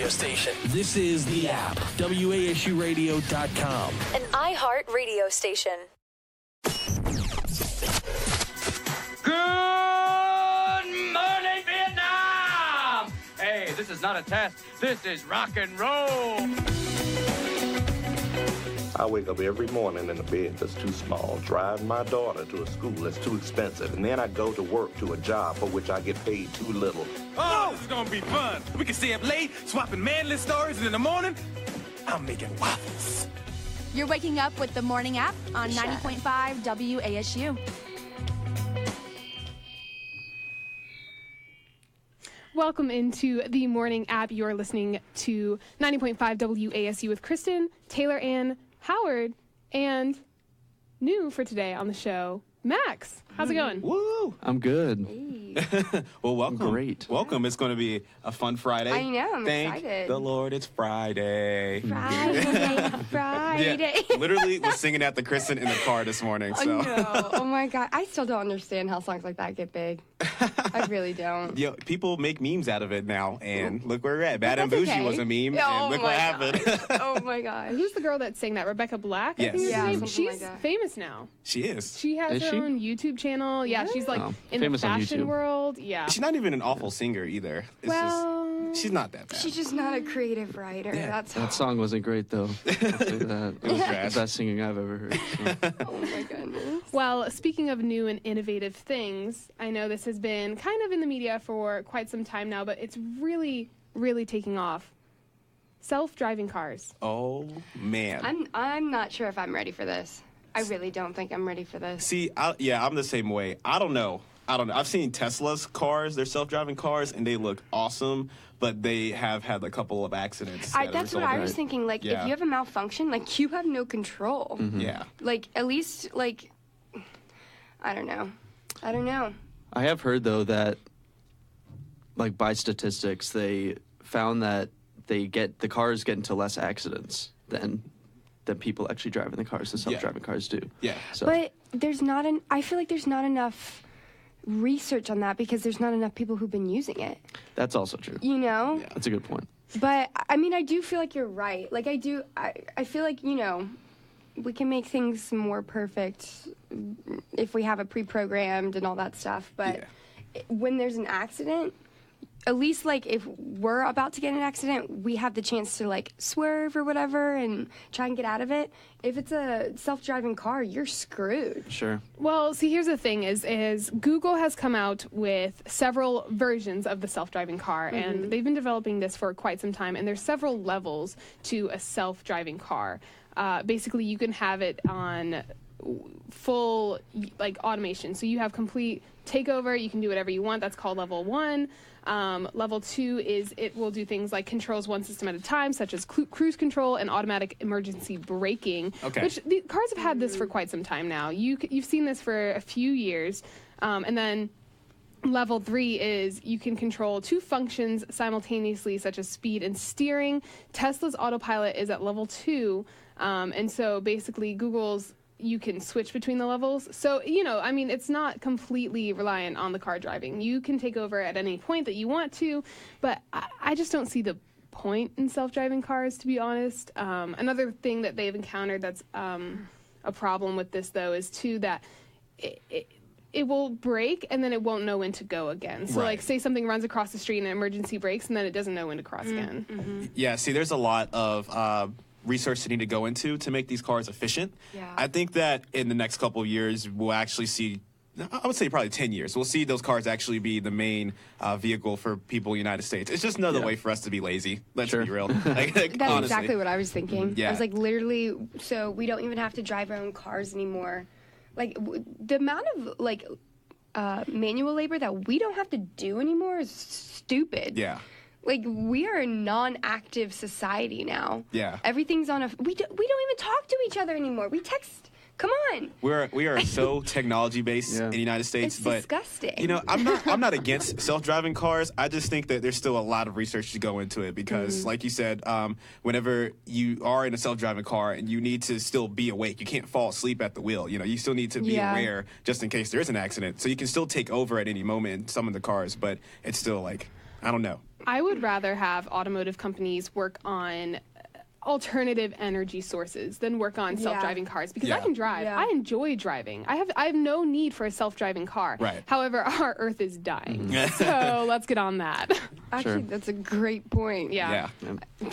Station. This is The App, WASUradio.com. An iHeart radio station. Good morning, Vietnam! Hey, this is not a test. This is rock and roll. I wake up every morning in a bed that's too small, drive my daughter to a school that's too expensive, and then I go to work to a job for which I get paid too little. Oh, this is gonna be fun. We can stay up late, swapping manly stories, and in the morning, I'm making waffles. You're waking up with the Morning App on 90.5 WASU. Welcome into the Morning App. You're listening to 90.5 WASU with Kristen, Taylor, Ann, Howard, and new for today on the show, Max. How's it going? Woo! I'm good. Well, welcome. Great. Welcome. It's going to be a fun Friday. I know. I'm Thank excited. the Lord, it's Friday. Friday. Yeah, literally was singing at the Kristen in the car this morning. So. Oh, no. Oh, my God. I still don't understand how songs like that get big. I really don't. Yeah, people make memes out of it now, and look where we're at. Bad and That's Bougie okay. was a meme, Oh, and look what happened. Oh, my God. Who's the girl that sang that? Rebecca Black? I Yes. think is her Yeah, name. something She's like that. famous now. She is. She has Is her she? own YouTube channel. Yeah, she's like in the famous on fashion YouTube. world. Yeah. She's not even an awful singer either. It's Well, just, she's not that bad. She's just not a creative writer. Yeah. That's That song wasn't great, though. I'll say that. It was trash. the best singing I've ever heard. So. Oh, my goodness. Well, speaking of new and innovative things, I know this has been kind of in the media for quite some time now, but it's really, really taking off. Self-driving cars. Oh, man. I'm not sure if I'm ready for this. I really don't think I'm ready for this. See, I'm the same way. I don't know. I've seen Tesla's cars, their self-driving cars, and they look awesome, but they have had a couple of accidents. That's what I was thinking. Like, Yeah. if you have a malfunction, like, you have no control. Yeah. Like, at least, like, I don't know. I have heard, though, that, like, by statistics, they found that the cars get into less accidents than people actually driving the cars. The self-driving cars do. Yeah. So. But I feel like there's not enough research on that because there's not enough people who've been using it. That's also true. You know? Yeah. That's a good point. But, I mean, I do feel like you're right. Like, I feel like, you know, we can make things more perfect if we have it pre-programmed and all that stuff. But when there's an accident, at least, like, if we're about to get in an accident, we have the chance to, like, swerve or whatever and try and get out of it. If it's a self-driving car, you're screwed. Sure. Well, see, here's the thing is Google has come out with several versions of the self-driving car, and they've been developing this for quite some time, and there's several levels to a self-driving car. Basically, you can have it on full, like, automation. So you have complete takeover. You can do whatever you want. That's called level 1. Level 2 is it will do things like controls one system at a time, such as cruise control and automatic emergency braking. Okay. Which the cars have had this for quite some time now. You've seen this for a few years, and then level 3 is you can control 2 functions simultaneously, such as speed and steering. Tesla's autopilot is at level 2, and so basically Google's you can switch between the levels. So, you know, I mean, it's not completely reliant on the car driving. You can take over at any point that you want to, but I just don't see the point in self-driving cars, to be honest. Another thing that they've encountered that's a problem with this, though, is, too, that it will brake and then it won't know when to go again. So, like, say something runs across the street and an emergency brakes, and then it doesn't know when to cross again. Yeah, see, there's a lot of research to need to go into to make these cars efficient. Yeah. I think that in the next couple of years, we'll actually see, I would say probably 10 years, we'll see those cars actually be the main vehicle for people in the United States. It's just another way for us to be lazy. Let's be real. Like, That's honestly. exactly what I was thinking. Yeah. I was like, literally, so we don't even have to drive our own cars anymore. Like, the amount of, like, manual labor that we don't have to do anymore is stupid. Yeah. Like, we are a non-active society now. Yeah. Everything's on we don't even talk to each other anymore. We text. Come on. We are so technology based in the United States, It's but disgusting. you know, I'm not against self-driving cars. I just think that there's still a lot of research to go into it because, like you said, whenever you are in a self-driving car and you need to still be awake, you can't fall asleep at the wheel. You know, you still need to be aware just in case there is an accident. So you can still take over at any moment in some of the cars, but it's still like, I don't know. I would rather have automotive companies work on alternative energy sources than work on self-driving cars, because I can drive. I enjoy driving. I have no need for a self-driving car. Right. However, our Earth is dying. So let's get on that. Actually, that's a great point. Yeah.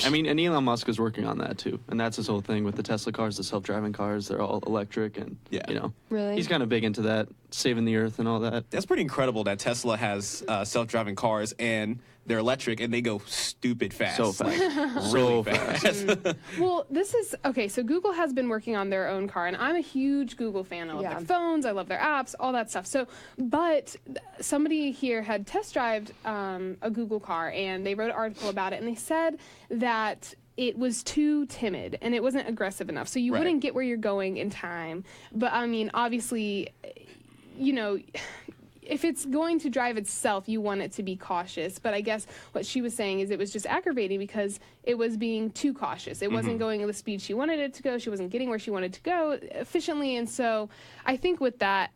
I mean, and Elon Musk is working on that too, and that's his whole thing with the Tesla cars, the self-driving cars. They're all electric, and you know, really, he's kind of big into that, saving the Earth and all that. That's pretty incredible that Tesla has self-driving cars and they're electric and they go stupid fast. So fast. Like, really fast. Well, this is okay. So Google has been working on their own car, and I'm a huge Google fan. I love their phones, I love their apps, all that stuff. So, but somebody here had test drived a Google car, and they wrote an article about it, and they said that it was too timid and it wasn't aggressive enough. So you wouldn't get where you're going in time. But I mean, obviously, you know, if it's going to drive itself, you want it to be cautious. But I guess what she was saying is it was just aggravating because it was being too cautious. It wasn't going at the speed she wanted it to go. She wasn't getting where she wanted to go efficiently. And so I think with that,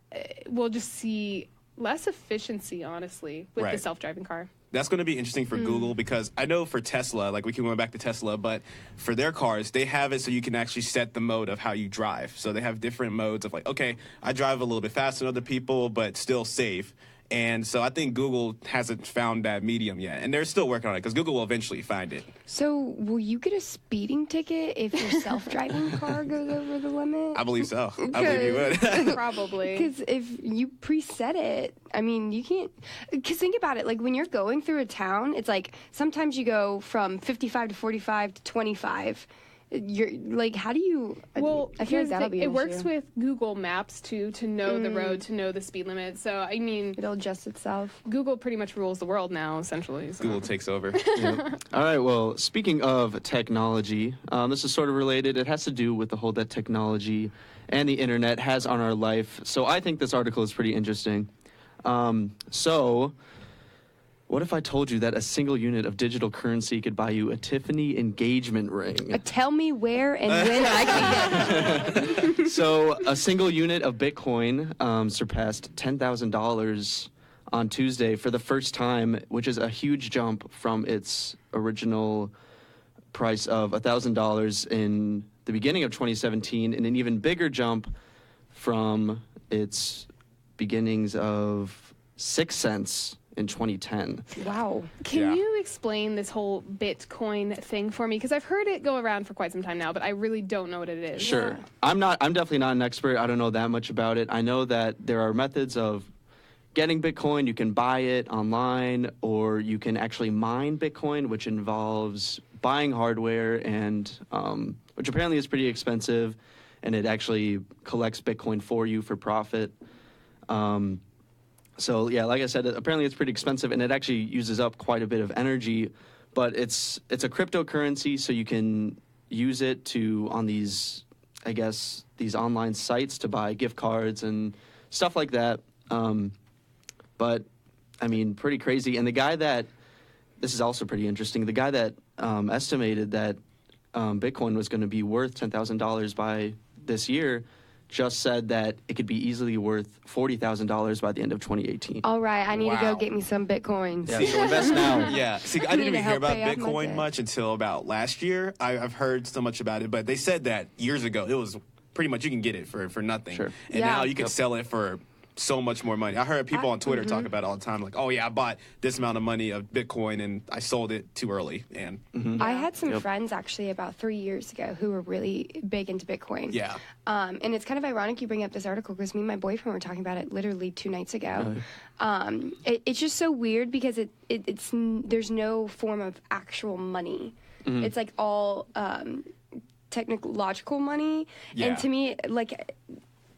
we'll just see less efficiency, honestly, with the self-driving car. That's going to be interesting for Google, because I know for Tesla, like we can go back to Tesla, but for their cars, they have it so you can actually set the mode of how you drive. So they have different modes of like, okay, I drive a little bit faster than other people, but still safe. And so I think Google hasn't found that medium yet. And they're still working on it because Google will eventually find it. So will you get a speeding ticket if your self-driving car goes over the limit? I believe so. I believe you would. Probably. Because if you preset it, I mean, you can't. Because think about it. Like when you're going through a town, it's like sometimes you go from 55 to 45 to 25. You're like, how do you? Well, I feel like that'll be an it works issue. with Google Maps too, to know the road, to know the speed limit. So I mean, It'll adjust itself. Google pretty much rules the world now, essentially. So. Google takes over. All right, well, speaking of technology, this is sort of related. It has to do with the hold that technology and the internet has on our life. So I think this article is pretty interesting. What if I told you that a single unit of digital currency could buy you a Tiffany engagement ring? Tell me where and when I can get it. So a single unit of Bitcoin surpassed $10,000 on Tuesday for the first time, which is a huge jump from its original price of $1,000 in the beginning of 2017, and an even bigger jump from its beginnings of 6 cents in 2010. Wow. Can you explain this whole Bitcoin thing for me? Because I've heard it go around for quite some time now, but I really don't know what it is. Sure. I'm definitely not an expert. I don't know that much about it. I know that there are methods of getting Bitcoin. You can buy it online, or you can actually mine Bitcoin, which involves buying hardware, and which apparently is pretty expensive, and it actually collects Bitcoin for you for profit. So yeah, like I said, apparently it's pretty expensive, and it actually uses up quite a bit of energy. But it's a cryptocurrency, so you can use it on these, I guess, these online sites to buy gift cards and stuff like that. But I mean, pretty crazy. And this is also pretty interesting. The guy that estimated that Bitcoin was going to be worth $10,000 by this year just said that it could be easily worth $40,000 by the end of 2018. All right, I need to go get me some Bitcoins. Yeah, so invest now. Yeah, see, I didn't even hear about pay off my Bitcoin debt. much until about last year. I've heard so much about it, but they said that years ago it was pretty much you can get it for nothing. Sure. And now you can sell it for so much more money. I heard people on Twitter talk about it all the time, like, oh yeah, I bought this amount of money of Bitcoin and I sold it too early. And I had some friends actually about 3 years ago who were really big into Bitcoin. yeah. And it's kind of ironic you bring up this article because me and my boyfriend were talking about it literally 2 nights ago. It's just so weird because it's there's no form of actual money. It's like all technological money. Yeah. And to me, like,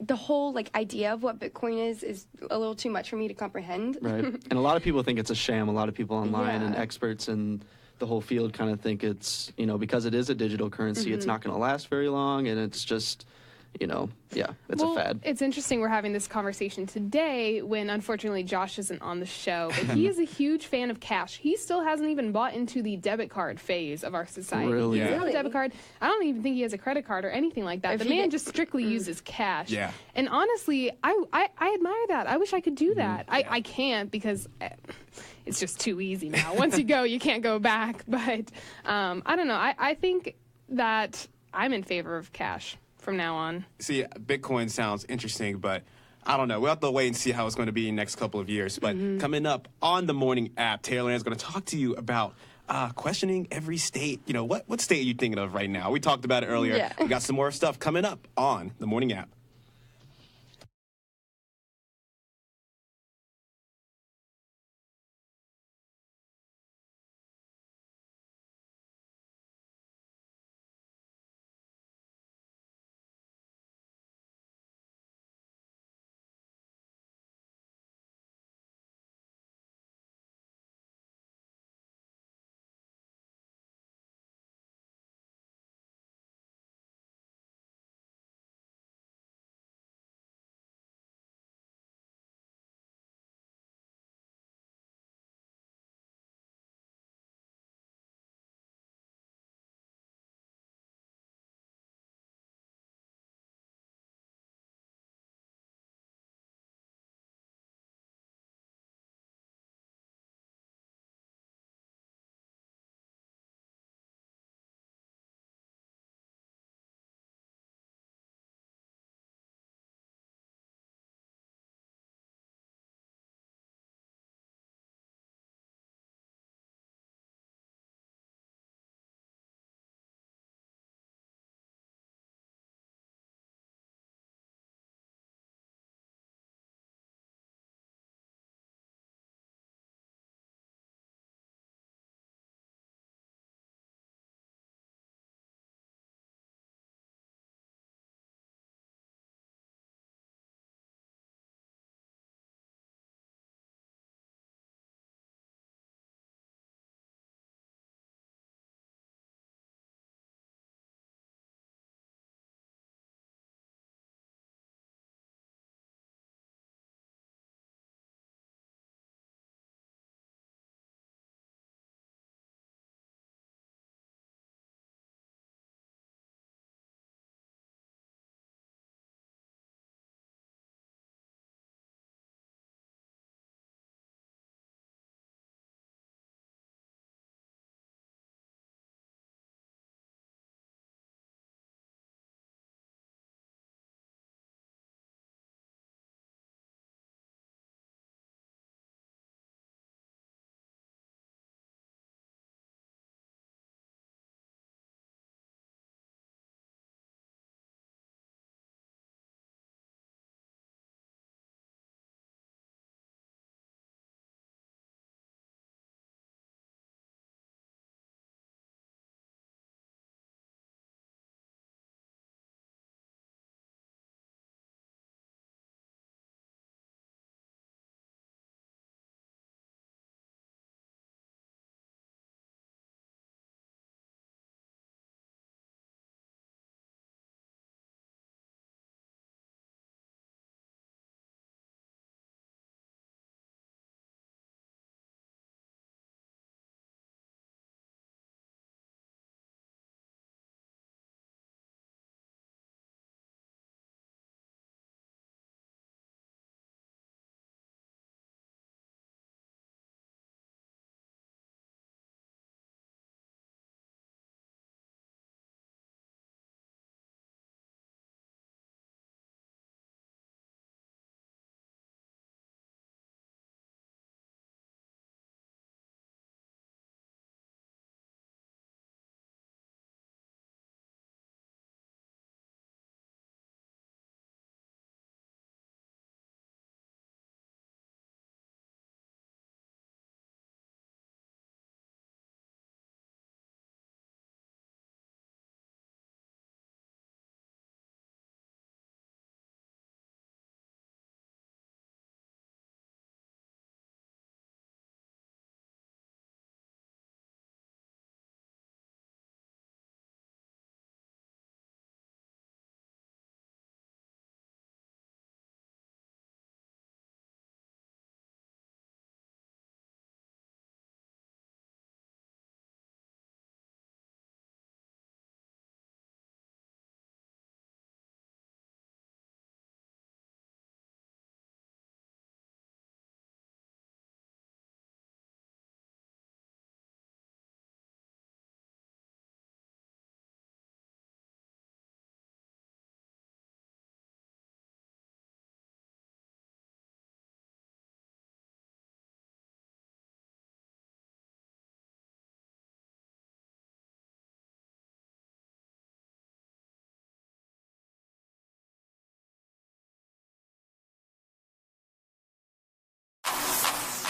the whole like idea of what Bitcoin is a little too much for me to comprehend. Right. And a lot of people think it's a sham. A lot of people online and experts in the whole field kind of think it's, because it is a digital currency, it's not going to last very long, and it's just, it's a fad. It's interesting we're having this conversation today when unfortunately Josh isn't on the show, but he is a huge fan of cash. He still hasn't even bought into the debit card phase of our society. Really? He doesn't have a debit card. I don't even think he has a credit card or anything like that. The man just strictly uses cash. Yeah. And honestly, I admire that. I wish I could do that. I can't because it's just too easy now. Once you go, you can't go back. But I don't know. I think that I'm in favor of cash from now on. See, Bitcoin sounds interesting, but I don't know. We'll have to wait and see how it's going to be in the next couple of years. But coming up on the morning app, Taylor is going to talk to you about questioning every state. What state are you thinking of right now? We talked about it earlier. Yeah. We got some more stuff coming up on the morning app.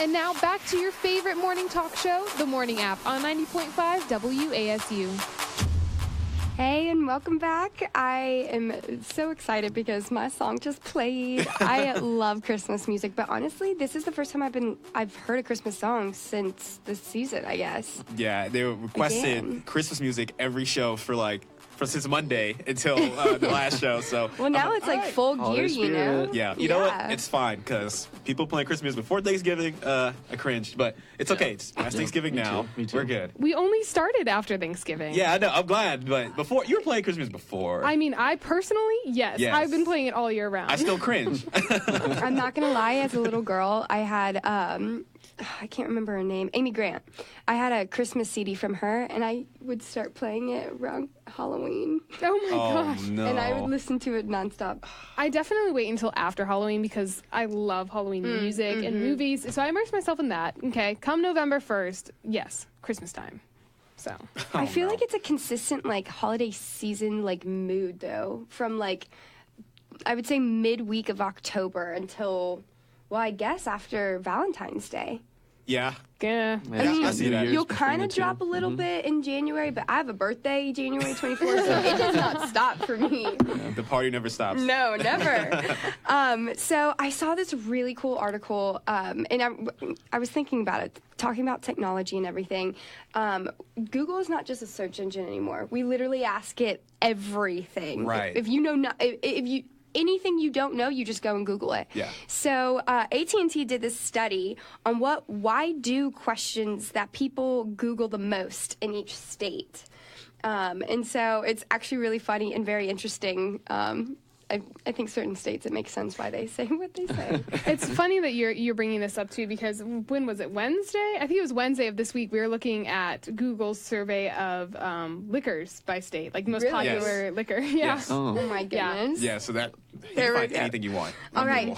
And now back to your favorite morning talk show, The Morning App, on 90.5 WASU. Hey, and welcome back. I am so excited because my song just played. I love Christmas music, but honestly, this is the first time I've heard a Christmas song since this season, I guess. Yeah, they requested Christmas music every show since Monday until the last show. So well, now it's like full gear, you know. Yeah, you know what? It's fine because people playing Christmas music before Thanksgiving, I cringed, but it's okay. It's past Thanksgiving now. Me too. We're good. We only started after Thanksgiving. Yeah, I know. I'm glad, but before you were playing Christmas before. I mean, I personally, yes. I've been playing it all year round. I still cringe. I'm not gonna lie. As a little girl, I had I can't remember her name, Amy Grant. I had a Christmas CD from her, and I would start playing it around Halloween. Oh my gosh. No. And I would listen to it nonstop. I definitely wait until after Halloween because I love Halloween music and movies. So I immerse myself in that. Okay, come November 1st, yes, Christmas time. So I feel like it's a consistent like holiday season like mood though, from like I would say midweek of October until, well, I guess after Valentine's Day. Yeah. yeah. I mean, I see that. you'll kind of drop a little bit in January, but I have a birthday January 24th, so it does not stop for me. The party never stops. No, never. So I saw this really cool article, and I was thinking about it, talking about technology and everything. Google is not just a search engine anymore. We literally ask it everything. Right. If you know, if you anything you don't know, you just go and Google it. Yeah. So AT&T did this study on why do questions that people Google the most in each state. And so it's actually really funny and very interesting. I think certain states, it makes sense why they say what they say. It's funny that you're bringing this up too, because when was it? Wednesday? I think it was Wednesday of this week. We were looking at Google's survey of liquors by state, like the most popular liquor. Yeah. Yes. Oh my goodness. Yeah, so that you There can we find go. anything you want. All right.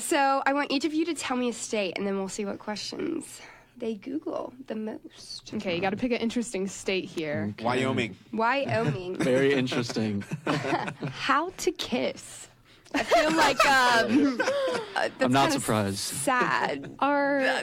So I want each of you to tell me a state, and then we'll see what questions they Google the most. Okay, you got to pick an interesting state here. Okay. Wyoming. Wyoming. Very interesting. How to kiss. I feel like that's I'm not kinda surprised. Sad.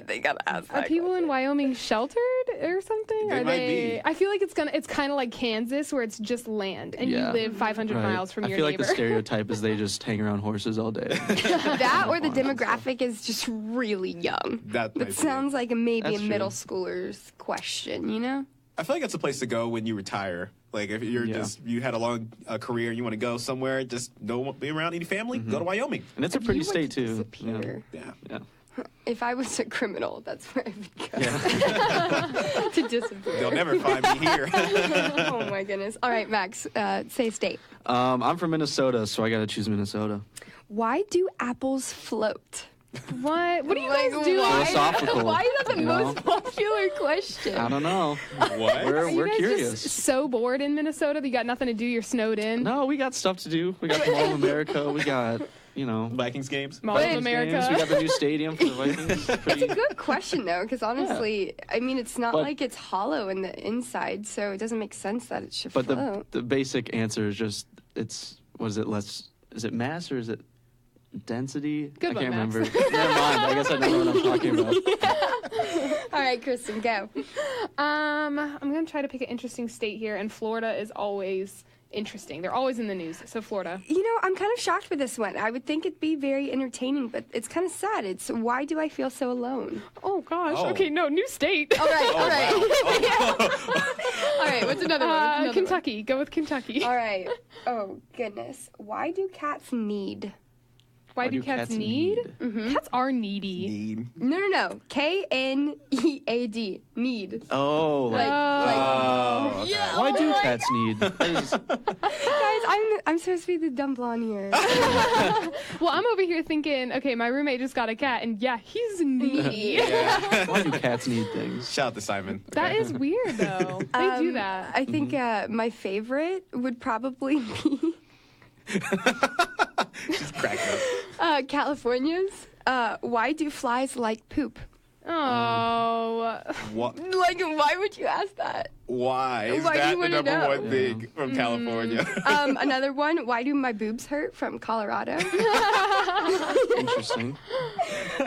They gotta ask Are that people question. in Wyoming sheltered or something? They Are might they? be. I feel like it's kind of like Kansas, where it's just land, and you live 500 Right. miles from I your feel neighbor. like the stereotype is they just hang around horses all day. That or the demographic is just really young. That might be sounds like maybe That's a true. middle schooler's question, you know? I feel like that's a place to go when you retire. Like if you're you had a long career and you want to go somewhere, just don't be around any family, go to Wyoming. And it's a pretty You want state to too. disappear. Yeah. If I was a criminal, that's where I would go. Yeah. To disappear. They'll never find me here. Oh my goodness. All right, Max, say a state. I'm from Minnesota, so I gotta choose Minnesota. Why do apples float? What? What are you Like, guys doing? why- Philosophical, Why is that the you know? most popular question? I don't know. What? Are you We're guys curious. just so bored in Minnesota that you got nothing to do? You're snowed in. No, we got stuff to do. We got the Mall of America. We got, Vikings games? Mall of Vikings America. games. We got the new stadium for the Vikings. It's a good question, though, because honestly, I mean, it's not But- like it's hollow in the inside, so it doesn't make sense that it should But float. the basic answer is just is it mass or is it density? Good I one, can't Max. remember. Never mind. I guess I know what I'm talking about. All right, Kristen, go. I'm gonna try to pick an interesting state here, and Florida is always interesting. They're always in the news. So Florida. You know, I'm kind of shocked with this one. I would think it'd be very entertaining, but it's kind of sad. It's why do I feel so alone? Oh gosh. Oh. Okay, no, new state. All right, all right. All right, what's another one? What's another Kentucky. Go with Kentucky. one? All right. Oh, goodness. Why do cats need? Why do cats need? Cats are needy. Need. No. K-N-E-A-D. Need. Oh, Oh, okay. why do cats need? Guys, I'm supposed to be the dumb blonde here. Well, I'm over here thinking, okay, my roommate just got a cat, and yeah, he's needy. Why do cats need things? Shout out to Simon. That is weird, though. They do that. I think my favorite would probably be Just cracked up. California's. Why do flies like poop? Oh. What? Like, why would you ask that? Why is Why do that you the wanna number know? one thing from California? Another one, why do my boobs hurt, from Colorado? Interesting.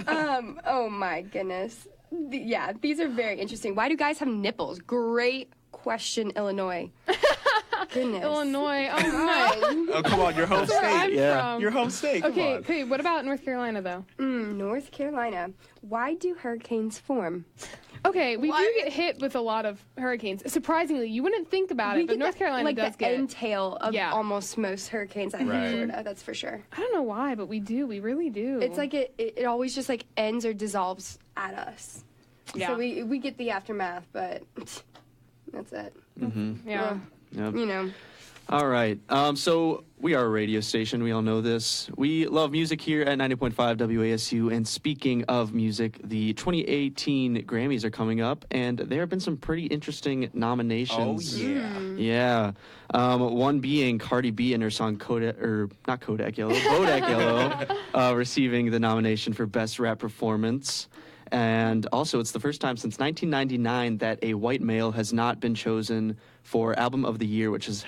Oh my goodness. Yeah, these are very interesting. Why do guys have nipples? Great question, Illinois. Goodness. Illinois. Oh my. Oh, come on, your home That's where I'm state. from. Your home state. Come on. Okay. What about North Carolina though? North Carolina. Why do hurricanes form? Okay, we do get hit with a lot of hurricanes. Surprisingly, you wouldn't think about it, but North Carolina like does the get. end tail of Yeah. almost most hurricanes. I think Right. Florida. That's for sure. I don't know why, but we do. We really do. It's like it always just like ends or dissolves at us. Yeah. So we get the aftermath, but that's it. yeah. Yep. You know. All right. So we are a radio station. We all know this. We love music here at 90.5 WASU. And speaking of music, the 2018 Grammys are coming up, and there have been some pretty interesting nominations. Oh, yeah. Yeah. One being Cardi B and her song Bodak Yellow, receiving the nomination for Best Rap Performance. And also, it's the first time since 1999 that a white male has not been chosen for Album of the Year, which has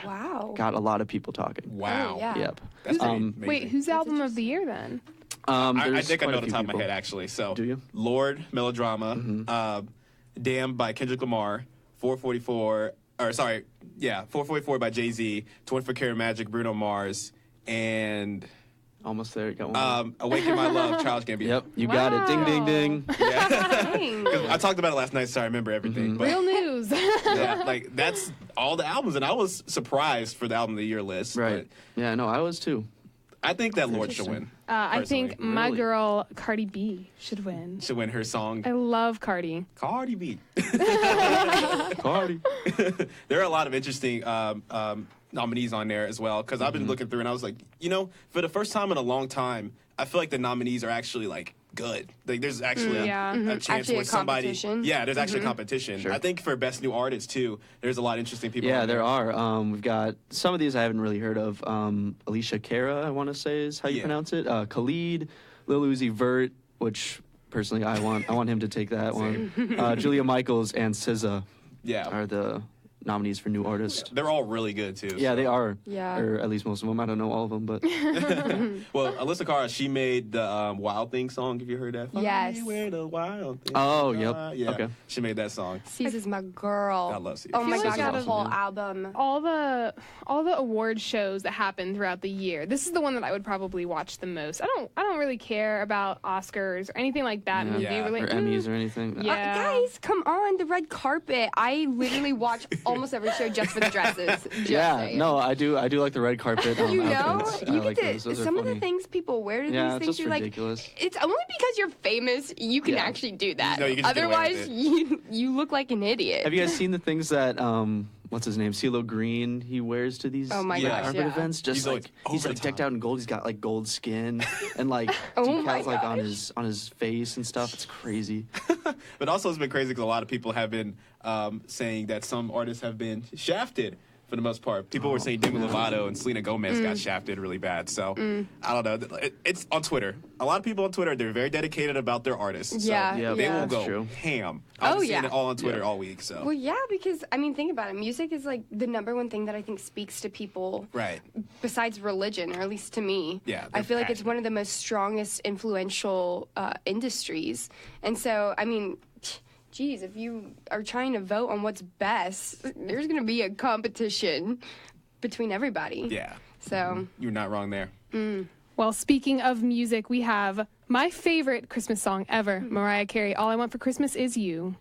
got a lot of people talking. Wow. Oh, yeah. Yep. That's pretty amazing. Wait, who's album of the year then? I There's think I quite know a the few top of my people. head, actually. So, Do you? Lord, Melodrama, Damn by Kendrick Lamar, 444 by Jay-Z, 24 Karat Magic, Bruno Mars, and Almost there. You got one. Awaken My Love, Childish Gambino. Yep. You got it. Ding, ding, ding. Dang. 'Cause I talked about it last night, so I remember everything. But Real news. yeah, like that's all the albums, and I was surprised for the album of the year list. Right. Yeah, no, I was too. But I think that Lord should win. I think personally. my Really? girl Cardi B should win. Should win her song. I love Cardi. Cardi B. Cardi. There are a lot of interesting nominees on there as well, because I've been looking through and I was like, for the first time in a long time, I feel like the nominees are actually like good. Like there's actually Yeah. a chance Actually where a somebody. competition. Yeah, there's actually a competition. Sure. I think for best new artist too, there's a lot of interesting people. Yeah, on there are. We've got some of these I haven't really heard of. Alicia Cara, I want to say is how you Yeah. pronounce it. Khalid, Lil Uzi Vert, which personally I want him to take that one. Julia Michaels and SZA Yeah, are the nominees for new artist. they're all really good too. Yeah, so. they are. Yeah. Or at least most of them. I don't know all of them, but Well, Alyssa Cara, she made the Wild Thing song. Have you heard that? Yes. Where the wild things Oh, are. yep. Yeah, Okay. she made that song. Caesar's my girl. I love Caesar. Oh my feel like gosh, out the of- whole album. All the award shows that happen throughout the year. This is the one that I would probably watch the most. I don't really care about Oscars or anything like that. Yeah. Movie Yeah. We're or like, Emmys or anything. Yeah. Guys, come on, the red carpet. I literally watch almost every show just for the dresses. Just Yeah, saying. no, I do like the red carpet. You know, outfits. I you like get those. to Those are some of funny. the things people wear to Yeah, these it's things. just You're ridiculous. like, it's only because you're famous you can Yeah. actually do that. No, you can just get away with Otherwise, it. you look like an idiot. Have you guys seen the things that what's his name, CeeLo Green, he wears to these Oh my Yeah. gosh, carpet yeah. events? Just He's, like, he's over like the decked top. out in gold. He's got like gold skin and like Oh my decals like on gosh. his face and stuff. It's crazy. But also, it's been crazy because a lot of people have been saying that some artists have been shafted for the most part. People were saying Demi Lovato and Selena Gomez got shafted really bad. So I don't know. It's on Twitter. A lot of people on Twitter, they're very dedicated about their artists. So Yeah, Yeah, they yeah. will that's go true. ham. I was Oh, seeing yeah. it all on Twitter all week. So Well, yeah, because I mean, think about it. Music is like the number one thing that I think speaks to people. right. Besides religion, or at least to me. Yeah, I they're feel like it's passionate. one of the most strongest, influential industries. And so, I mean, geez, if you are trying to vote on what's best, there's going to be a competition between everybody. Yeah. So, You're not wrong there. Well, speaking of music, we have my favorite Christmas song ever, Mariah Carey. All I Want for Christmas Is You.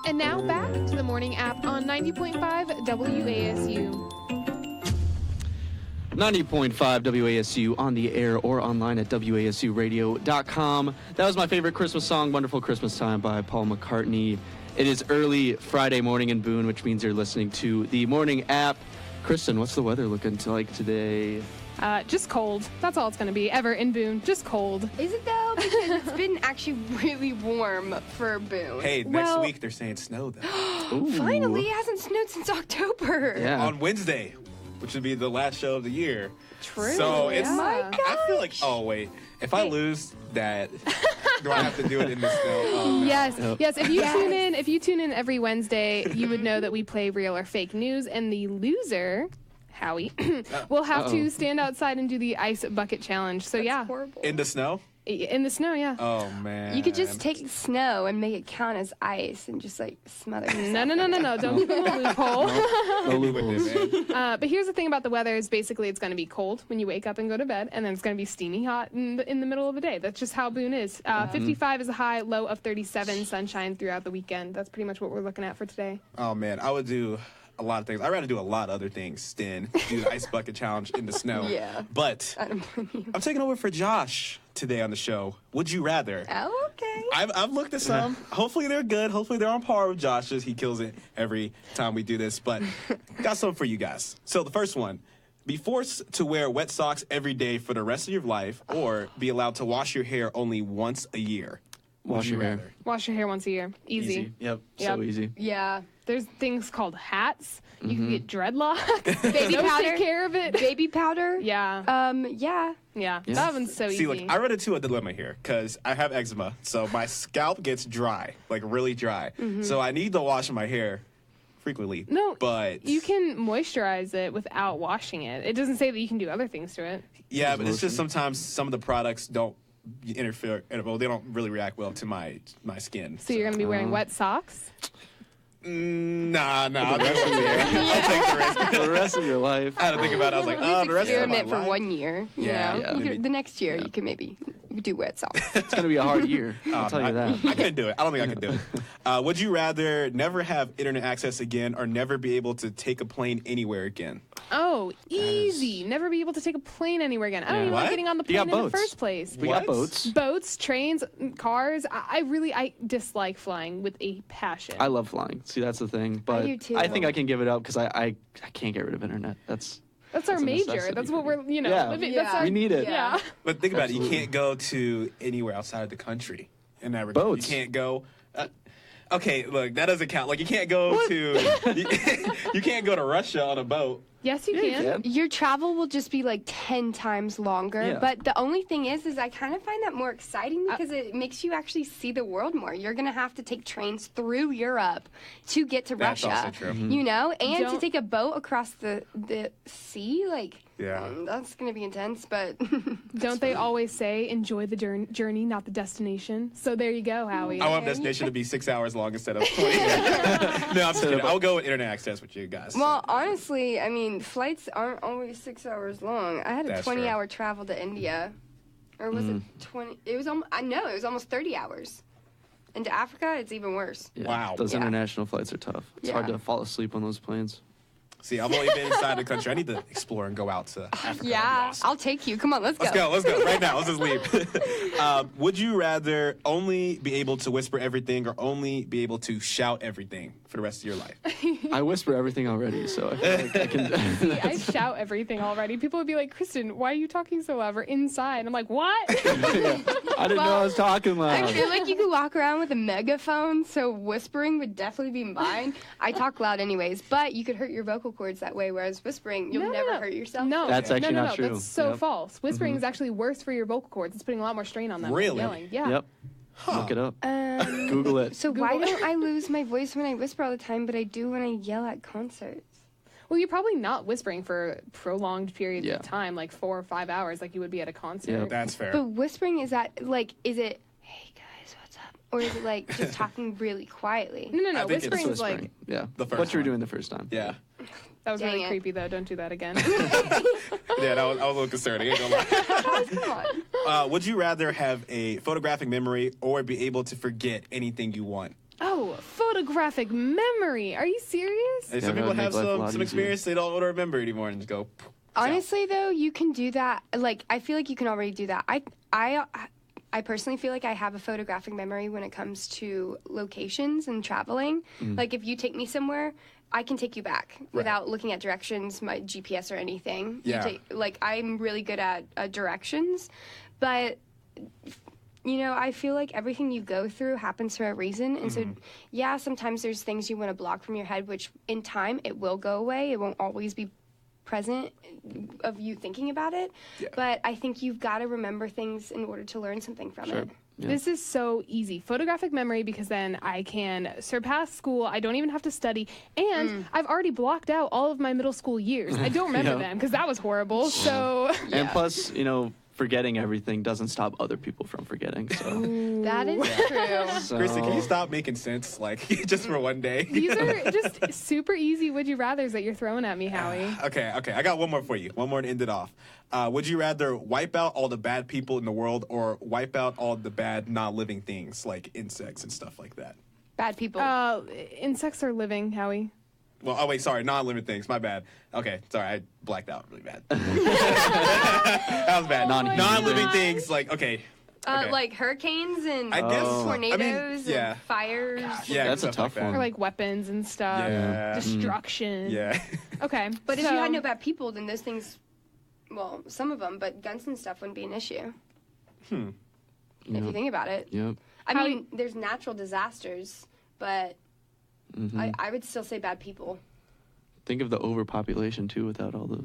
And now back to the morning app on 90.5 WASU. 90.5 WASU on the air or online at wasuradio.com. That was my favorite Christmas song, Wonderful Christmas Time by Paul McCartney. It is early Friday morning in Boone, which means you're listening to the morning app. Kristen, what's the weather looking like today? Just cold. That's all it's going to be ever in Boone. Just cold. Is it though? Because it's been actually really warm for Boone. Hey, next week they're saying snow though. Finally, it hasn't snowed since October. Yeah. On Wednesday, which would be the last show of the year. True. So it's. Oh my I feel like. Oh wait, if I lose that, do I have to do it in the snow? Oh, no. Yes. If you tune in every Wednesday, you would know that we play real or fake news, and the loser, Howie, will have to stand outside and do the ice bucket challenge. So That's horrible. In the snow. In the snow, yeah. Oh man. You could just take snow and make it count as ice and just like smother yourself. No. Don't give them a loophole. No loopholes. But here's the thing about the weather is basically it's going to be cold when you wake up and go to bed, and then it's going to be steamy hot in the middle of the day. That's just how Boone is. 55 is a high, low of 37, sunshine throughout the weekend. That's pretty much what we're looking at for today. Oh man, I would do a lot of things. I'd rather do a lot of other things than do the ice bucket challenge in the snow. Yeah. But I don't blame you. I'm taking over for Josh today on the show. Would you rather? Oh, okay. I've looked at some. Hopefully they're good. Hopefully they're on par with Josh's. He kills it every time we do this. But got some for you guys. So the first one. Be forced to wear wet socks every day for the rest of your life, or be allowed to wash your hair only once a year. Wash your hair. Wash your hair once a year. Easy. Yep. So Yep. easy. Yeah. There's things called hats. You can get dreadlocks. Baby powder. Take care of it. Baby powder. Yeah. Yeah. That one's so easy. See, look, I run into a dilemma here because I have eczema, so my scalp gets dry, like really dry. So I need to wash my hair frequently. No, but you can moisturize it without washing it. It doesn't say that you can do other things to it. Yeah, but it's just sometimes some of the products don't interfere. Well, they don't really react well to my skin. So you're going to be wearing wet socks? Nah. I'll take the risk. For the rest of your life. I had to think about it. I was like, At the least rest of my experiment for life. 1 year. You Yeah. know? Yeah. You could, the next year, you can maybe do wet socks. It's going to be a hard year. I'll tell you that. I couldn't do it. I don't think I could do it. Would you rather never have internet access again or never be able to take a plane anywhere again? Oh, easy. Never be able to take a plane anywhere again. I don't even like What? getting on the You got plane in the boats. first place. We got boats. Boats, trains, cars. I dislike flying with a passion. I love flying. See, that's the thing. But do too. I think I can give it up because I can't get rid of internet. That's our a major. necessity That's for what me. we're, living. Yeah. That's our, we need it. Yeah. But think about it. You Absolutely. can't go to anywhere outside of the country in that regard. Boats. You can't go. Okay, look, that doesn't count. Like you can't go to you can't go to Russia on a boat. Yes, you can. Your travel will just be like 10 times longer. Yeah. But the only thing is I kind of find that more exciting because it makes you actually see the world more. You're going to have to take trains through Europe to get to That's Russia. also true. You know? And to Don't- take a boat across the sea. Like, Yeah. that's going to be intense. But Don't they always say, enjoy the journey, not the destination? So there you go, Howie. I want destination to be 6 hours long instead of 20. No, I'm just kidding. I'll go with internet access with you guys. well, honestly, I mean, flights aren't always 6 hours long. I had a That's 20-hour travel to India. Or was it 20? It was it was almost 30 hours. And to Africa, it's even worse. Yeah, Wow. Those Yeah. international flights are tough. It's hard Yeah. to fall asleep on those planes. See, I've only been inside the country. I need to explore and go out to Africa. That'd be awesome. I'll take you. Come on, let's go. Let's go right now. Let's just leave. Would you rather only be able to whisper everything or only be able to shout everything for the rest of your life? I whisper everything already, so I feel like I can. See, I shout everything already. People would be like, Kristen, why are you talking so loud? We're inside. I'm like, what? I didn't know I was talking I loud. feel like you could walk around with a megaphone, so whispering would definitely be mine. I talk loud anyways, but you could hurt your vocal cords that way, whereas whispering, you'll never hurt yourself. No, That's actually no, not true. That's so Yep. false. Whispering is actually worse for your vocal cords. It's putting a lot more strain on them. than Really? Yelling. Yeah. Yep. Look it up. Google it. So why don't I lose my voice when I whisper all the time, but I do when I yell at concerts? Well, you're probably not whispering for prolonged periods Yeah. of time, like 4 or 5 hours, like you would be at a concert. Yeah. That's fair. But whispering, is that, like, is it, hey guys, what's up? Or is it, like, just talking really quietly? No. I think it's Whispering is like, Whispering. Yeah. The first what you were one. doing the first time. Yeah. that was Dang really it. creepy, though. Don't do that again. Yeah, I was a little concerning. Ain't gonna lie. Come on. Would you rather have a photographic memory or be able to forget anything you want? Oh, photographic memory. Are you serious? And some people have some experience they don't want to remember anymore and just go. Honestly, though, you can do that. Like, I feel like you can already do that. I personally feel like I have a photographic memory when it comes to locations and traveling. Like, if you take me somewhere, I can take you back without looking at directions, my GPS or anything. Yeah. I'm really good at directions, but I feel like everything you go through happens for a reason. And so, yeah, sometimes there's things you want to block from your head, which in time it will go away. It won't always be present of you thinking about it. Yeah. But I think you've got to remember things in order to learn something from it. Yeah. This is so easy. Photographic memory, because then I can surpass school. I don't even have to study. And I've already blocked out all of my middle school years. I don't remember them because that was horrible. So And plus, forgetting everything doesn't stop other people from forgetting. So that is true. So. Kristen, can you stop making sense, like, just for one day? These are just super easy would you rathers that you're throwing at me, Howie. Okay. I got one more for you. One more to end it off. Would you rather wipe out all the bad people in the world or wipe out all the bad non-living things like insects and stuff like that? Bad people. Insects are living, Howie. Well, sorry, non-living things. My bad. Okay, sorry, I blacked out really bad. That was bad. Non-living things, like, okay. Like hurricanes and I guess, tornadoes and fires. Yeah, that's a tough one. Or like weapons and stuff. Yeah. Destruction. Yeah. Okay. But if you had no bad people, then those things, well, some of them, but guns and stuff wouldn't be an issue. If you think about it. Yep. I mean, there's natural disasters, but I would still say bad people. Think of the overpopulation too, without all the,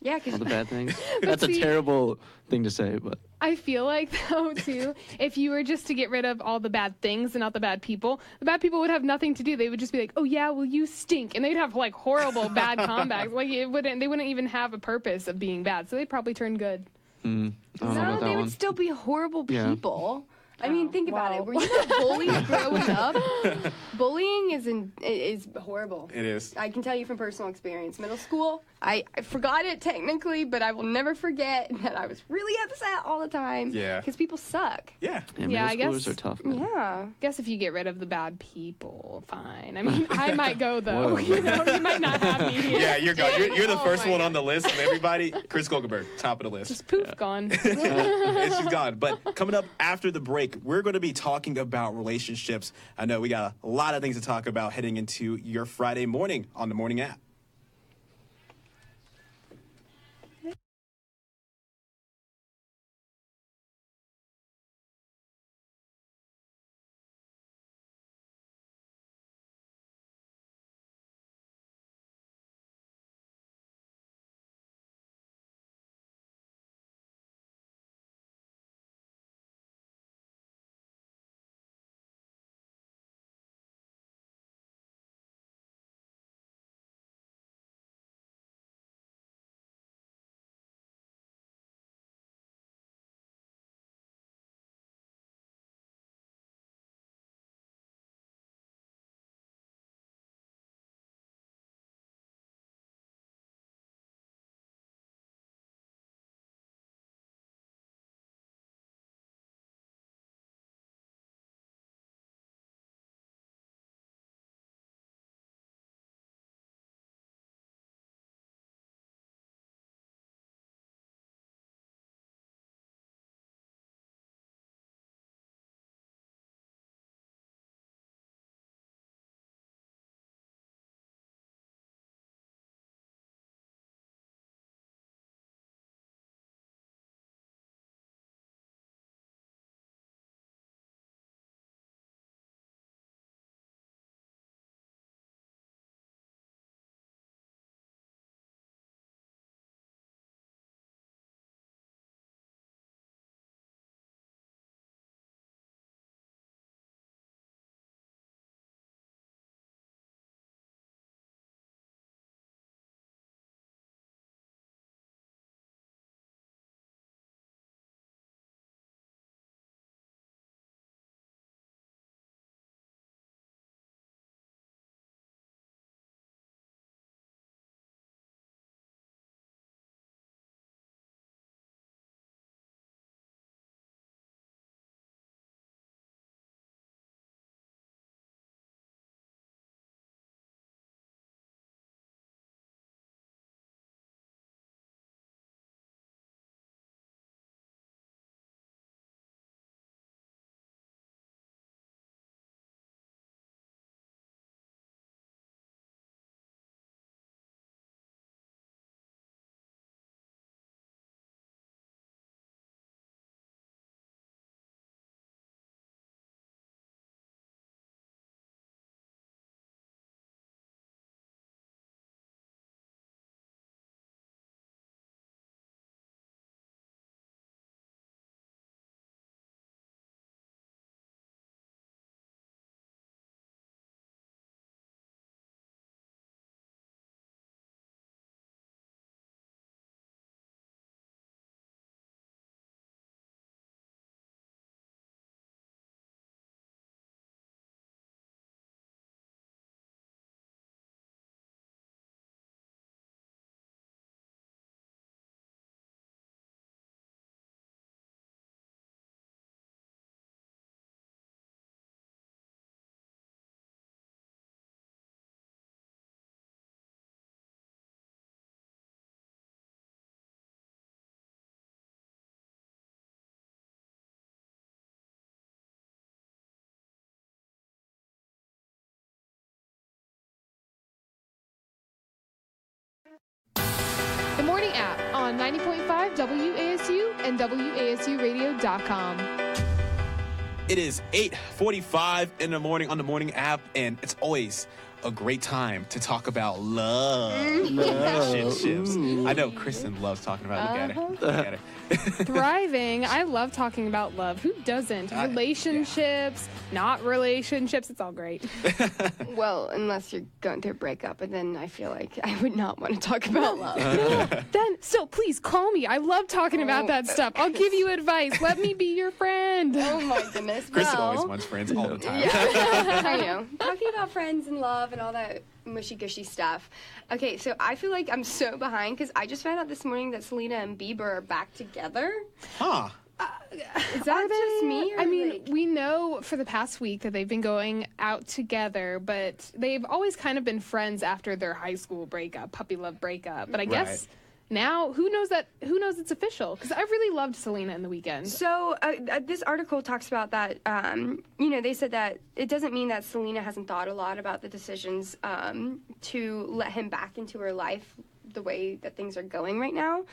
Yeah, all the bad things. That's a terrible thing to say, but I feel like, though, too, if you were just to get rid of all the bad things and not the bad people would have nothing to do. They would just be like, oh, yeah, well, you stink. And they'd have, like, horrible bad comebacks. Like, they wouldn't even have a purpose of being bad. So they'd probably turn good. I don't know No, about that they one. would still be horrible people. I mean, think about it. Wow. Were you not bullied growing up? Bullying is horrible. It is. I can tell you from personal experience. Middle school, I forgot it technically, but I will never forget that I was really upset all the time. Yeah. Because people suck. Yeah. Yeah, I middle guess- schoolers are tough, man. Yeah. Guess if you get rid of the bad people, fine. I mean, I might go, though. You might not have me here. Yeah, you're gone. You're the first one on the list of everybody. Chris Kogelberg, top of the list. Just poof, gone. And she's gone. But coming up after the break, we're going to be talking about relationships. I know we got a lot of things to talk about heading into your Friday morning on the Morning App. Morning App on 90.5 WASU and WASUradio.com. It is 8:45 in the morning on the Morning App, and it's always a great time to talk about love. Relationships. I know Kristen loves talking about it. Look at her. Thriving. I love talking about love. Who doesn't? Relationships, not relationships. It's all great. Well, unless you're going through a breakup, and then I feel like I would not want to talk about love. Then, so please call me. I love talking about that stuff. I'll give you advice. Let me be your friend. Oh my goodness. Kristen always wants friends all the time. Yeah. I know. Talking about friends and love and all that mushy-gushy stuff. Okay, so I feel like I'm so behind because I just found out this morning that Selena and Bieber are back together. Huh. Is that just me? Or I mean, we know for the past week that they've been going out together, but they've always kind of been friends after their high school breakup, puppy love breakup. But I guess now, who knows it's official? Because I really loved Selena in The Weeknd. So this article talks about that. They said that it doesn't mean that Selena hasn't thought a lot about the decisions to let him back into her life the way that things are going right now.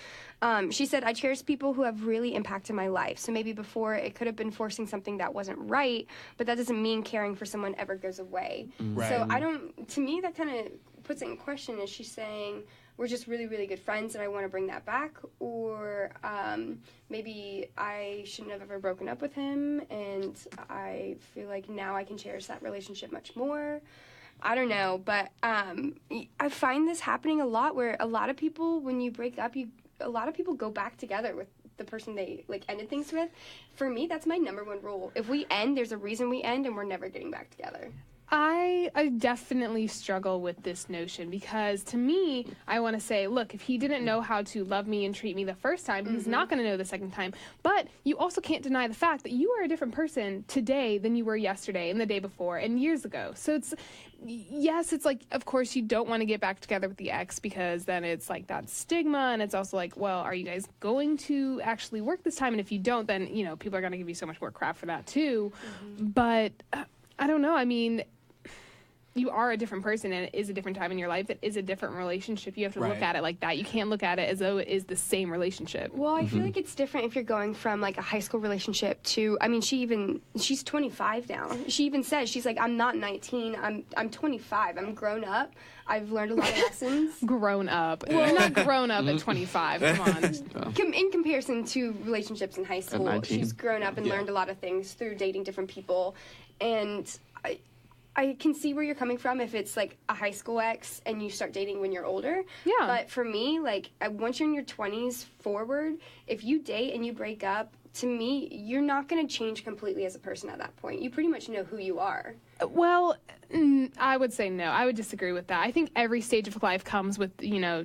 She said, I cherish people who have really impacted my life. So maybe before it could have been forcing something that wasn't right, but that doesn't mean caring for someone ever goes away. Right. So to me, that kind of puts it in question. Is she saying, we're just really, really good friends and I want to bring that back? Or maybe I shouldn't have ever broken up with him and I feel like now I can cherish that relationship much more. I don't know, but I find this happening a lot where a lot of people, when you break up, a lot of people go back together with the person they ended things with. For me, that's my number one rule. If we end, there's a reason we end and we're never getting back together. I definitely struggle with this notion because to me, I want to say, look, if he didn't know how to love me and treat me the first time, he's not going to know the second time. But you also can't deny the fact that you are a different person today than you were yesterday and the day before and years ago. So it's like, of course, you don't want to get back together with the ex because then it's like that stigma. And it's also like, well, are you guys going to actually work this time? And if you don't, then, people are going to give you so much more crap for that too. But I don't know. I mean, you are a different person and it is a different time in your life. It is a different relationship. You have to look at it like that. You can't look at it as though it is the same relationship. Well, I feel like it's different if you're going from like a high school relationship to, I mean, she's 25 now. She even says, she's like, I'm not 19, I'm 25. I'm grown up. I've learned a lot of lessons. Grown up. Well, not grown up at 25. Come on. In comparison to relationships in high school, she's grown up and learned a lot of things through dating different people. And I can see where you're coming from if it's like a high school ex and you start dating when you're older. Yeah. But for me, like once you're in your 20s forward, if you date and you break up, to me, you're not going to change completely as a person at that point. You pretty much know who you are. Well, I would say no. I would disagree with that. I think every stage of life comes with,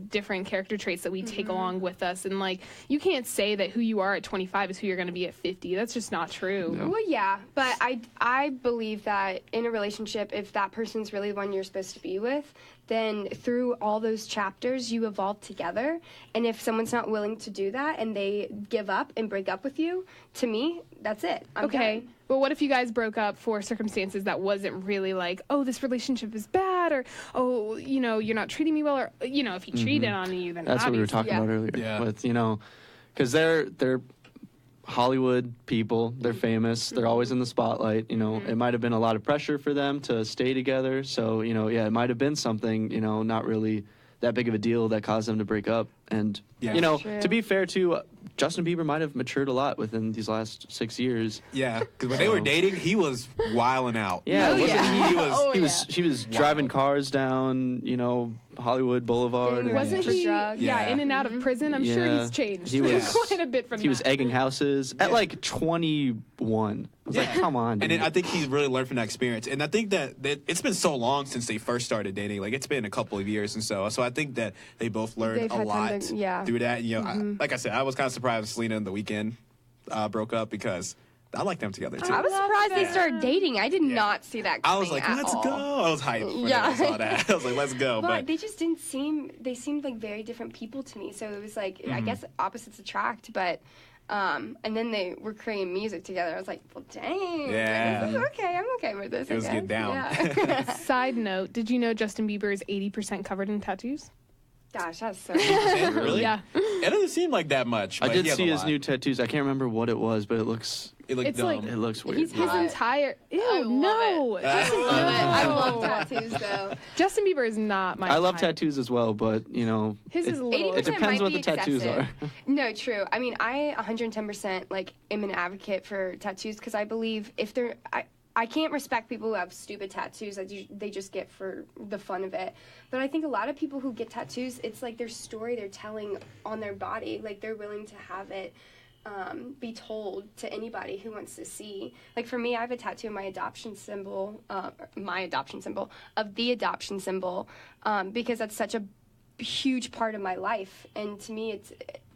different character traits that we take along with us. And, you can't say that who you are at 25 is who you're going to be at 50. That's just not true. No. Well, yeah. But I believe that in a relationship, if that person's really the one you're supposed to be with, then through all those chapters, you evolve together. And if someone's not willing to do that and they give up and break up with you, to me, that's it. I'm done. But what if you guys broke up for circumstances that wasn't really like, oh, this relationship is bad, or, oh, you're not treating me well, or, if he cheated on you, then that's what we were talking about earlier. Yeah. With, because they're Hollywood people, they're famous, they're always in the spotlight, it might have been a lot of pressure for them to stay together. So, it might have been something, not really that big of a deal that caused them to break up. And, to be fair too, Justin Bieber might have matured a lot within these last 6 years. Yeah, because when they were dating, he was wilding out. Yeah, he was driving cars down, Hollywood Boulevard. Wasn't he? Yeah, in and out of prison. I'm sure he's changed. He was quite a bit from that. He was egging houses at 21. I was like, come on, dude. And I think he's really learned from that experience. And I think that it's been so long since they first started dating. It's been a couple of years and so I think that they both learned a lot through that. Like I said, I was kind of surprised Selena and The Weeknd broke up because I like them together too. I was surprised they started dating. I did not see that coming. I was like, let's go. I was hyped when I saw that. I was like, let's go. But they just didn't seem, they seemed like very different people to me. So it was like, I guess opposites attract, but, and then they were creating music together. I was like, well, dang. Yeah. This is okay. I'm okay with this. It was getting down. Yeah. Side note, did you know Justin Bieber is 80% covered in tattoos? Gosh, that's so Really? Yeah. It doesn't seem like that much. I but did he has see a his lot. new tattoos. I can't remember what it was, but it looks It's dumb. like it looks weird. his entire. Ew, I love no. it. Justin, I no. love tattoos, though. Justin Bieber is not my. I love type. tattoos as well, but His is a little. 80% it depends might what be the tattoos excessive. are. No, true. I mean, I 110% like am an advocate for tattoos because I believe if they're I can't respect people who have stupid tattoos that they just get for the fun of it. But I think a lot of people who get tattoos, it's like their story they're telling on their body. Like they're willing to have it be told to anybody who wants to see. Like for me, I have a tattoo of my adoption symbol, of the adoption symbol, because that's such a huge part of my life. And to me,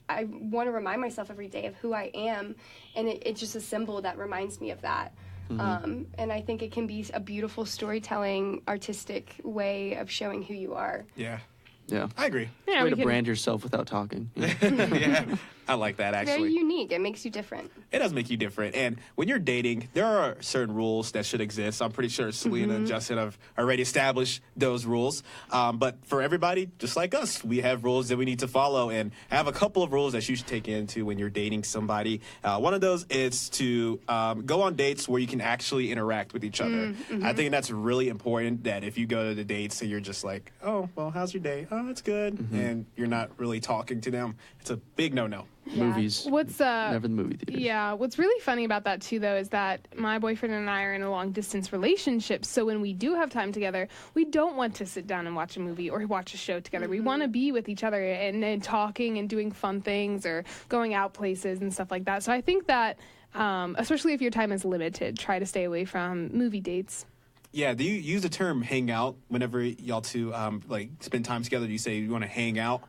I want to remind myself every day of who I am, and it's just a symbol that reminds me of that. And I think it can be a beautiful storytelling, artistic way of showing who you are. Yeah. Yeah. I agree. Yeah, Way we to can- brand yourself without talking. Yeah. I like that, Very actually. unique. It makes you different. It does make you different. And when you're dating, there are certain rules that should exist. I'm pretty sure Selena and Justin have already established those rules. But for everybody, just like us, we have rules that we need to follow. And I have a couple of rules that you should take into when you're dating somebody. One of those is to go on dates where you can actually interact with each other. I think that's really important, that if you go to the dates and you're just like, oh, well, how's your day? Oh, it's good. And you're not really talking to them. It's a big no-no. Movies. What's Never the movie theaters. Yeah, what's really funny about that too, though, is that my boyfriend and I are in a long distance relationship. So when we do have time together, we don't want to sit down and watch a movie or watch a show together. We want to be with each other and talking and doing fun things or going out places and stuff like that. So I think that, especially if your time is limited, try to stay away from movie dates. Yeah, do you use the term hang out whenever y'all two like spend time together? Do you say you want to hang out?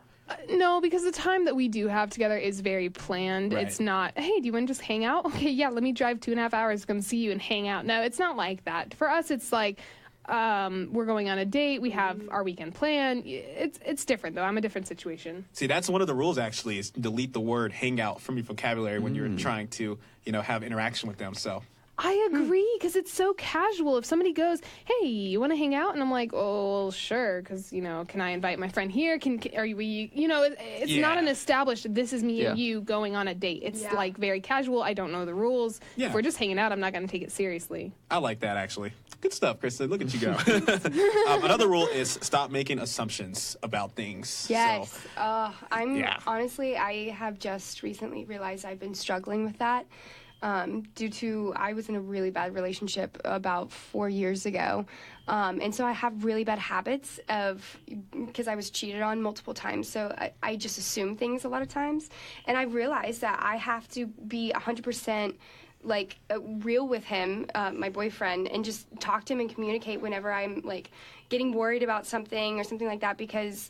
No, because the time that we do have together is very planned. Right. It's not, hey, do you want to just hang out? Okay, yeah, let me drive 2.5 hours to come see you and hang out. No, it's not like that. For us, it's like we're going on a date. We have our weekend plan. It's different, though. I'm a different situation. See, that's one of the rules, actually, is delete the word hang out from your vocabulary when you're trying to, have interaction with them. So I agree, because it's so casual. If somebody goes, hey, you want to hang out? And I'm like, oh, sure, because, can I invite my friend here? Are we, it's not an established, this is me and you going on a date. It's like very casual. I don't know the rules. Yeah. If we're just hanging out, I'm not going to take it seriously. I like that, actually. Good stuff, Kristen. Look at you go. Another rule is stop making assumptions about things. Yes. So, Honestly, I have just recently realized I've been struggling with that. Due to I was in a really bad relationship about 4 years ago. And so I have really bad habits because I was cheated on multiple times. So I just assume things a lot of times. And I realized that I have to be 100% real with him, my boyfriend, and just talk to him and communicate whenever I'm getting worried about something or something like that, because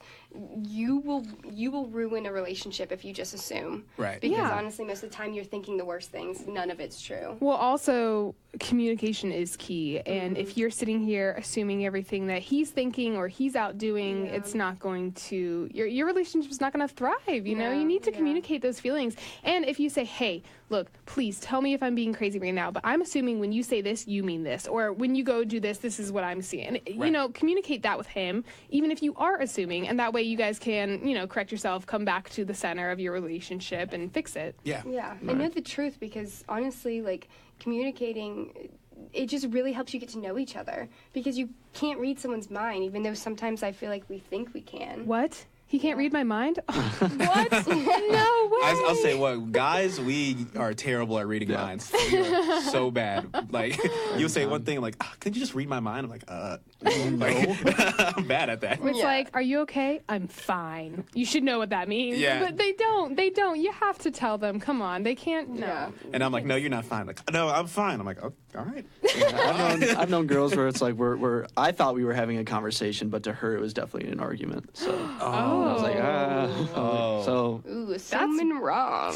you will ruin a relationship if you just assume. Right. Because Yeah. honestly, most of the time you're thinking the worst things. None of it's true. Well, also, communication is key. And if you're sitting here assuming everything that he's thinking or he's out doing, it's not going to, your relationship's not going to thrive. You need to communicate those feelings. And if you say, hey, look, please tell me if I'm being crazy right now, but I'm assuming when you say this, you mean this. Or when you go do this, this is what I'm seeing. And, communicate that with him, even if you are assuming. And that way you guys can, correct yourself, come back to the center of your relationship and fix it. Yeah. Yeah. And know the truth, because honestly, communicating, it just really helps you get to know each other, because you can't read someone's mind, even though sometimes I feel like we think we can. What? He can't read my mind? What? No way. I'll say what, guys, we are terrible at reading minds. We are so bad. You'll say one thing could you just read my mind? I'm like, I'm bad at that. It's like, are you okay? I'm fine. You should know what that means. Yeah. But they don't. You have to tell them. Come on. They can't. No. Yeah. And I'm like, no, you're not fine. No, I'm fine. I'm like, oh, all right. I've known girls where it's like I thought we were having a conversation, but to her it was definitely an argument. So I was like, so Ooh, assuming wrong.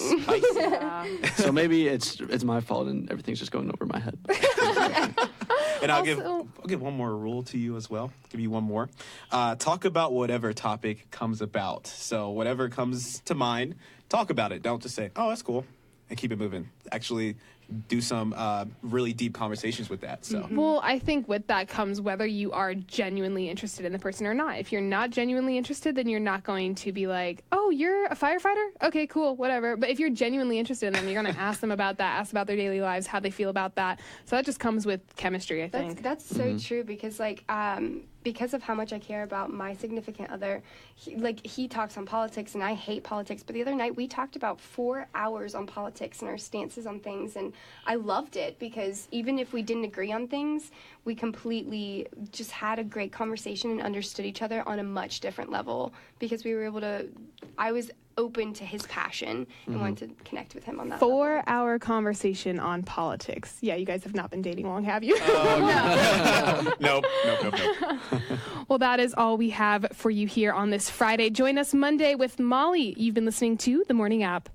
so maybe it's my fault and everything's just going over my head. And I'll give one more rule to you as well. Give you one more. Talk about whatever topic comes about. So whatever comes to mind, talk about it. Don't just say, oh, that's cool, and keep it moving. Actually, do some really deep conversations with that. So, well, I think with that comes whether you are genuinely interested in the person or not. If you're not genuinely interested, then you're not going to be like, oh, you're a firefighter? Okay, cool, whatever. But if you're genuinely interested in them, you're going to ask them about that, ask about their daily lives, how they feel about that. So that just comes with chemistry, I think. That's so true because, like, because of how much I care about my significant other, he talks on politics and I hate politics, but the other night we talked about 4 hours on politics and our stances on things, and I loved it because even if we didn't agree on things, we completely just had a great conversation and understood each other on a much different level because we were able to, I was open to his passion and wanted to connect with him on that 4-hour conversation on politics. Yeah, you guys have not been dating long, have you? Nope. Well, that is all we have for you here on this Friday. Join us Monday with Molly. You've been listening to The Morning App.